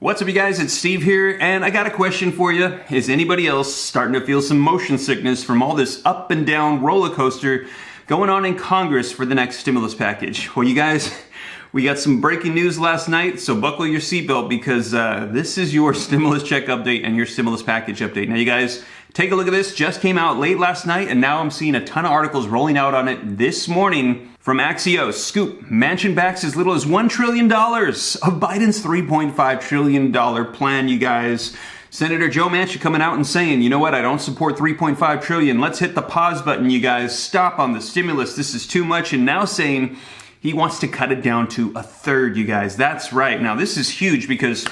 What's up, you guys? It's Steve here, and I got a question for you. Is anybody else starting to feel some motion sickness from all this up and down roller coaster going on in Congress for the next stimulus package? Well, you guys, we got some breaking news last night, so buckle your seatbelt because this is your stimulus check update and your stimulus package update. Now, you guys, take a look at this. Just came out late last night, and now I'm seeing a ton of articles rolling out on it this morning. From Axios, Scoop, Manchin backs as little as $1 trillion of Biden's $3.5 trillion plan, you guys. Senator Joe Manchin coming out and saying, you know what, I don't support $3.5 trillion. Let's hit the pause button, you guys. Stop on the stimulus. This is too much. And now saying he wants to cut it down to a third, you guys. That's right. Now, this is huge because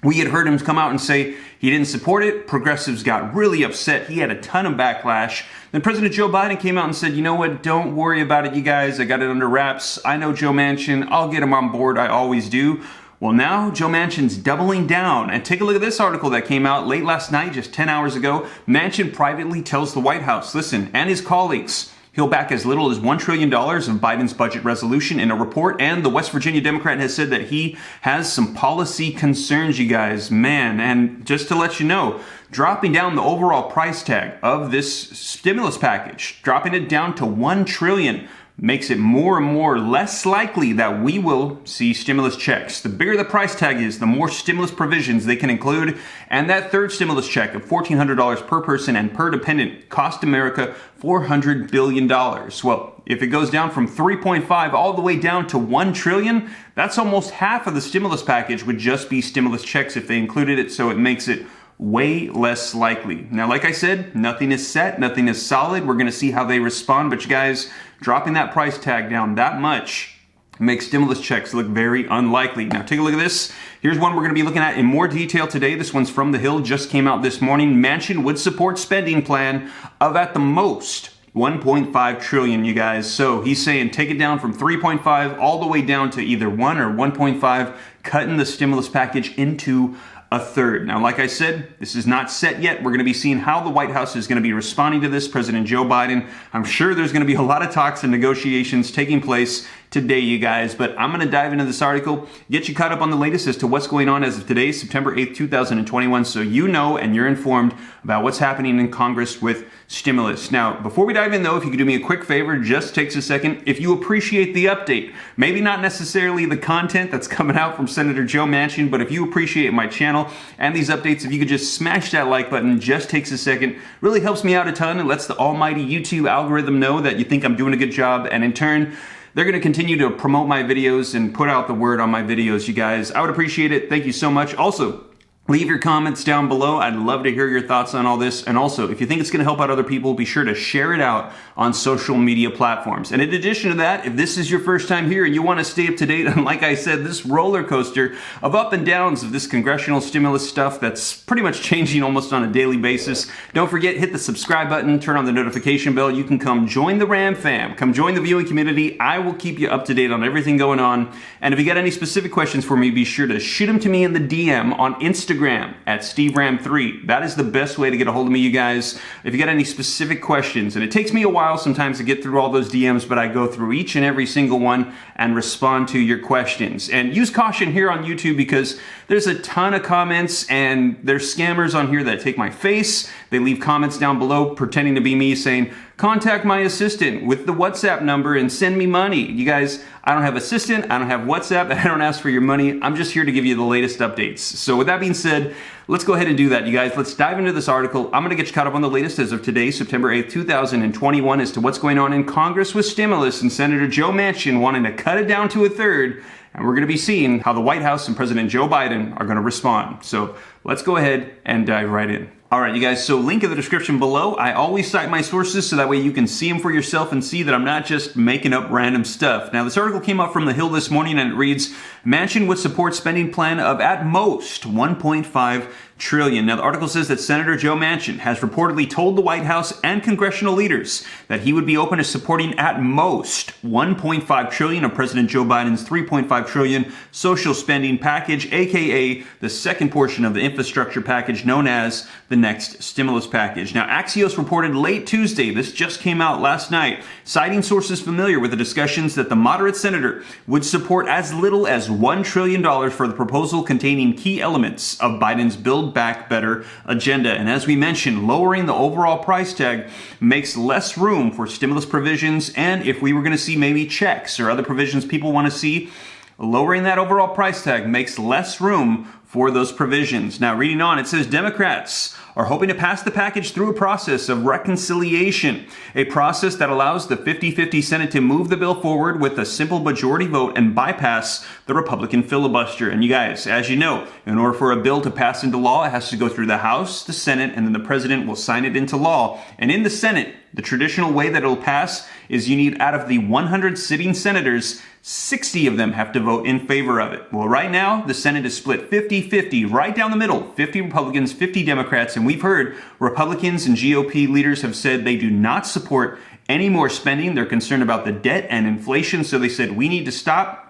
we had heard him come out and say he didn't support it. Progressives got really upset. He had a ton of backlash. Then President Joe Biden came out and said, you know what, don't worry about it, you guys. I got it under wraps. I know Joe Manchin. I'll get him on board. I always do. Well, now Joe Manchin's doubling down. And take a look at this article that came out late last night, just 10 hours ago. Manchin privately tells the White House, listen, and his colleagues, he'll back as little as $1 trillion of Biden's budget resolution in a report. And the West Virginia Democrat has said that he has some policy concerns, you guys. Man, and just to let you know, dropping down the overall price tag of this stimulus package, dropping it down to $1 trillion, makes it more and more less likely that we will see stimulus checks. The bigger the price tag is, the more stimulus provisions they can include. And that third stimulus check of $1,400 per person and per dependent cost America $400 billion. Well, if it goes down from 3.5 all the way down to 1 trillion, that's almost half of the stimulus package would just be stimulus checks if they included it. So it makes it way less likely. Now, like I said, nothing is set, nothing is solid. We're going to see how they respond. But you guys, dropping that price tag down that much makes stimulus checks look very unlikely. Now, take a look at this. Here's one we're going to be looking at in more detail today. This one's from The Hill, just came out this morning. Manchin would support spending plan of at the most 1.5 trillion, you guys. So he's saying take it down from 3.5 all the way down to either 1 or 1.5, cutting the stimulus package into a third. Now, like I said, this is not set yet. We're going to be seeing how the White House is going to be responding to this. President Joe Biden, I'm sure there's going to be a lot of talks and negotiations taking place today, you guys, but I'm going to dive into this article, get you caught up on the latest as to what's going on as of today, September 8th, 2021, so you know and you're informed about what's happening in Congress with stimulus. Now, before we dive in, though, if you could do me a quick favor, just takes a second. If you appreciate the update, maybe not necessarily the content that's coming out from Senator Joe Manchin, but if you appreciate my channel and these updates, if you could just smash that like button, just takes a second, really helps me out a ton. It lets the almighty YouTube algorithm know that you think I'm doing a good job, and in turn, they're going to continue to promote my videos and put out the word on my videos, you guys. I would appreciate it. Thank you so much. Also, leave your comments down below. I'd love to hear your thoughts on all this. And also, if you think it's going to help out other people, be sure to share it out on social media platforms. And in addition to that, if this is your first time here and you want to stay up to date on, like I said, this roller coaster of up and downs of this congressional stimulus stuff that's pretty much changing almost on a daily basis, don't forget, hit the subscribe button, turn on the notification bell. You can come join the Ram fam. Come join the viewing community. I will keep you up to date on everything going on. And if you got any specific questions for me, be sure to shoot them to me in the DM on Instagram at SteveRam3. That is the best way to get a hold of me, you guys. If you got any specific questions, and it takes me a while sometimes to get through all those DMs, but I go through each and every single one and respond to your questions. And use caution here on YouTube because there's a ton of comments and there's scammers on here that take my face. They leave comments down below pretending to be me saying, contact my assistant with the WhatsApp number and send me money. You guys, I don't have assistant, I don't have WhatsApp, and I don't ask for your money. I'm just here to give you the latest updates. So with that being said, let's go ahead and do that, you guys. Let's dive into this article. I'm going to get you caught up on the latest as of today, September 8th, 2021, as to what's going on in Congress with stimulus and Senator Joe Manchin wanting to cut it down to a third. And we're going to be seeing how the White House and President Joe Biden are going to respond. So let's go ahead and dive right in. All right, you guys, so link in the description below. I always cite my sources so that way you can see them for yourself and see that I'm not just making up random stuff. Now, this article came up from The Hill this morning and it reads, Manchin would support spending plan of at most 1.5 trillion. Now, the article says that Senator Joe Manchin has reportedly told the White House and congressional leaders that he would be open to supporting at most 1.5 trillion of President Joe Biden's 3.5 trillion social spending package, aka the second portion of the infrastructure package known as the the next stimulus package. Now, Axios reported late Tuesday, this just came out last night, citing sources familiar with the discussions that the moderate senator would support as little as $1 trillion for the proposal containing key elements of Biden's Build Back Better agenda. And as we mentioned, lowering the overall price tag makes less room for stimulus provisions. And if we were going to see maybe checks or other provisions people want to see, lowering that overall price tag makes less room for those provisions. Now, reading on, it says Democrats are hoping to pass the package through a process of reconciliation, a process that allows the 50-50 Senate to move the bill forward with a simple majority vote and bypass the Republican filibuster. And you guys, as you know, in order for a bill to pass into law, it has to go through the House, the Senate, and then the president will sign it into law. And in the Senate, the traditional way that it'll pass is you need, out of the 100 sitting senators, 60 of them have to vote in favor of it. Well, right now, the Senate is split 50-50, right down the middle, 50 Republicans, 50 Democrats, and we've heard Republicans and GOP leaders have said they do not support any more spending. They're concerned about the debt and inflation, so they said we need to stop.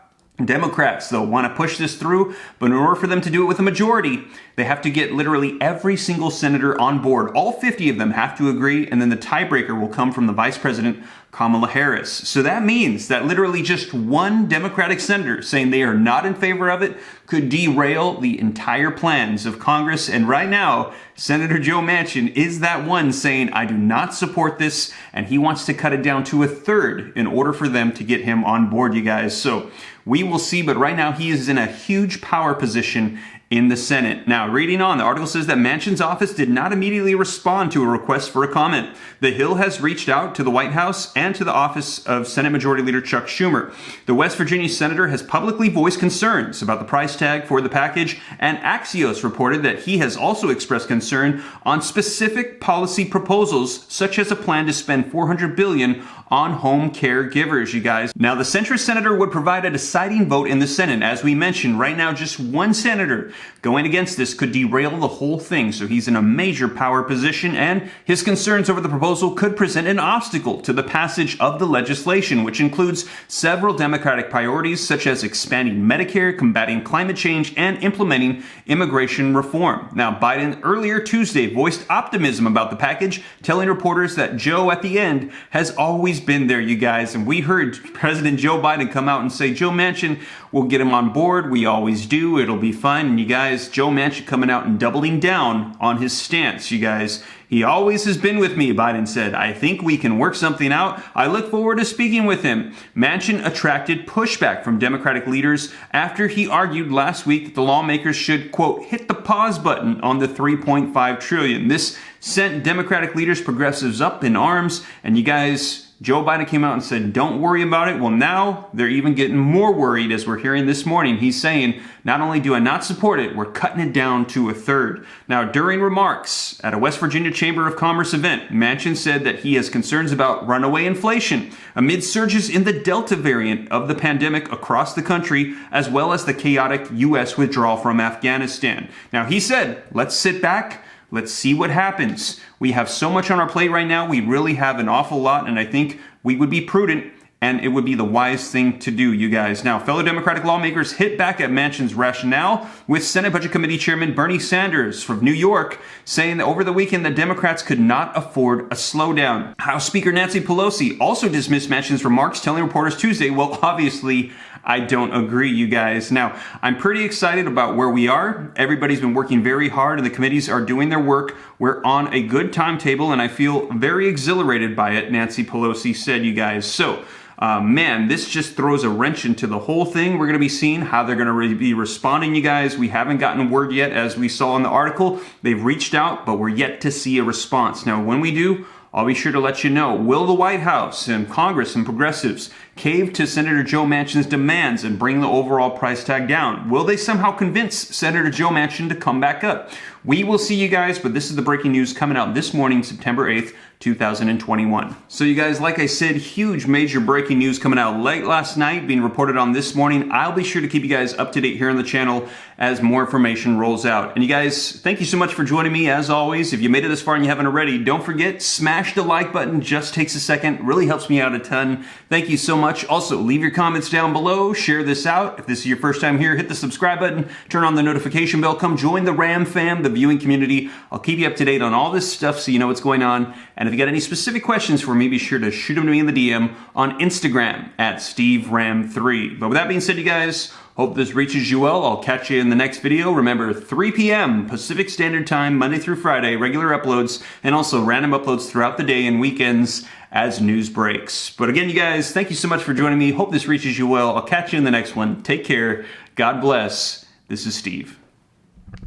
Democrats, though, want to push this through, but in order for them to do it with a majority, they have to get literally every single senator on board. All 50 of them have to agree, and then the tiebreaker will come from the Vice President, Kamala Harris. So that means that literally just one Democratic senator saying they are not in favor of it could derail the entire plans of Congress. And right now, Senator Joe Manchin is that one saying, I do not support this, and he wants to cut it down to a third in order for them to get him on board, you guys. So we will see, but right now he is in a huge power position in the Senate. Now, reading on, the article says that Manchin's office did not immediately respond to a request for a comment. The Hill has reached out to the White House and to the office of Senate Majority Leader Chuck Schumer. The West Virginia senator has publicly voiced concerns about the price tag for the package, and Axios reported that he has also expressed concern on specific policy proposals, such as a plan to spend $400 billion on home caregivers, you guys. Now, the centrist senator would provide a deciding vote in the Senate. As we mentioned, right now, just one senator going against this could derail the whole thing. So he's in a major power position, and his concerns over the proposal could present an obstacle to the passage of the legislation, which includes several Democratic priorities, such as expanding Medicare, combating climate change, and implementing immigration reform. Now, Biden earlier Tuesday voiced optimism about the package, telling reporters that Joe at the end has always been there, you guys. And we heard President Joe Biden come out and say, Joe Manchin, we'll get him on board. We always do. It'll be fun. And you guys, Joe Manchin coming out and doubling down on his stance, you guys. He always has been with me, Biden said. I think we can work something out. I look forward to speaking with him. Manchin attracted pushback from Democratic leaders after he argued last week that the lawmakers should, quote, hit the pause button on the $3.5 trillion. This sent Democratic leaders, progressives up in arms. And you guys, Joe Biden came out and said, don't worry about it. Well, now they're even getting more worried, as we're hearing this morning. He's saying, not only do I not support it, we're cutting it down to a third. Now, during remarks at a West Virginia Chamber of Commerce event, Manchin said that he has concerns about runaway inflation amid surges in the Delta variant of the pandemic across the country, as well as the chaotic U.S. withdrawal from Afghanistan. Now, he said, let's sit back. Let's see what happens. We have so much on our plate right now. We really have an awful lot, and I think we would be prudent, and it would be the wise thing to do, you guys. Now, fellow Democratic lawmakers hit back at Manchin's rationale, with Senate Budget Committee Chairman Bernie Sanders from New York saying that over the weekend the Democrats could not afford a slowdown. House Speaker Nancy Pelosi also dismissed Manchin's remarks, telling reporters Tuesday, well, obviously, I don't agree, you guys. Now, I'm pretty excited about where we are. Everybody's been working very hard, and the committees are doing their work. We're on a good timetable, and I feel very exhilarated by it, Nancy Pelosi said, you guys. So, man, this just throws a wrench into the whole thing. We're going to be seeing how they're going to be responding, you guys. We haven't gotten word yet, as we saw in the article. They've reached out, but we're yet to see a response. Now, when we do, I'll be sure to let you know. Will the White House and Congress and progressives cave to Senator Joe Manchin's demands and bring the overall price tag down? Will they somehow convince Senator Joe Manchin to come back up? We will see, you guys, but this is the breaking news coming out this morning, September 8th, 2021. So you guys, like I said, huge major breaking news coming out late last night, being reported on this morning. I'll be sure to keep you guys up to date here on the channel as more information rolls out. And you guys, thank you so much for joining me as always. If you made it this far and you haven't already, don't forget, smash the like button. Just takes a second. Really helps me out a ton. Thank you so much. much. Also, leave your comments down below. Share this out. If this is your first time here, hit the subscribe button. Turn on the notification bell. Come join the Ram fam, the viewing community. I'll keep you up to date on all this stuff so you know what's going on. And if you got any specific questions for me, be sure to shoot them to me in the DM on Instagram at SteveRam3. But with that being said, you guys, hope this reaches you well. I'll catch you in the next video. Remember, 3 p.m. Pacific Standard Time, Monday through Friday, regular uploads, and also random uploads throughout the day and weekends as news breaks. But again, you guys, thank you so much for joining me. Hope this reaches you well. I'll catch you in the next one. Take care. God bless. This is Steve.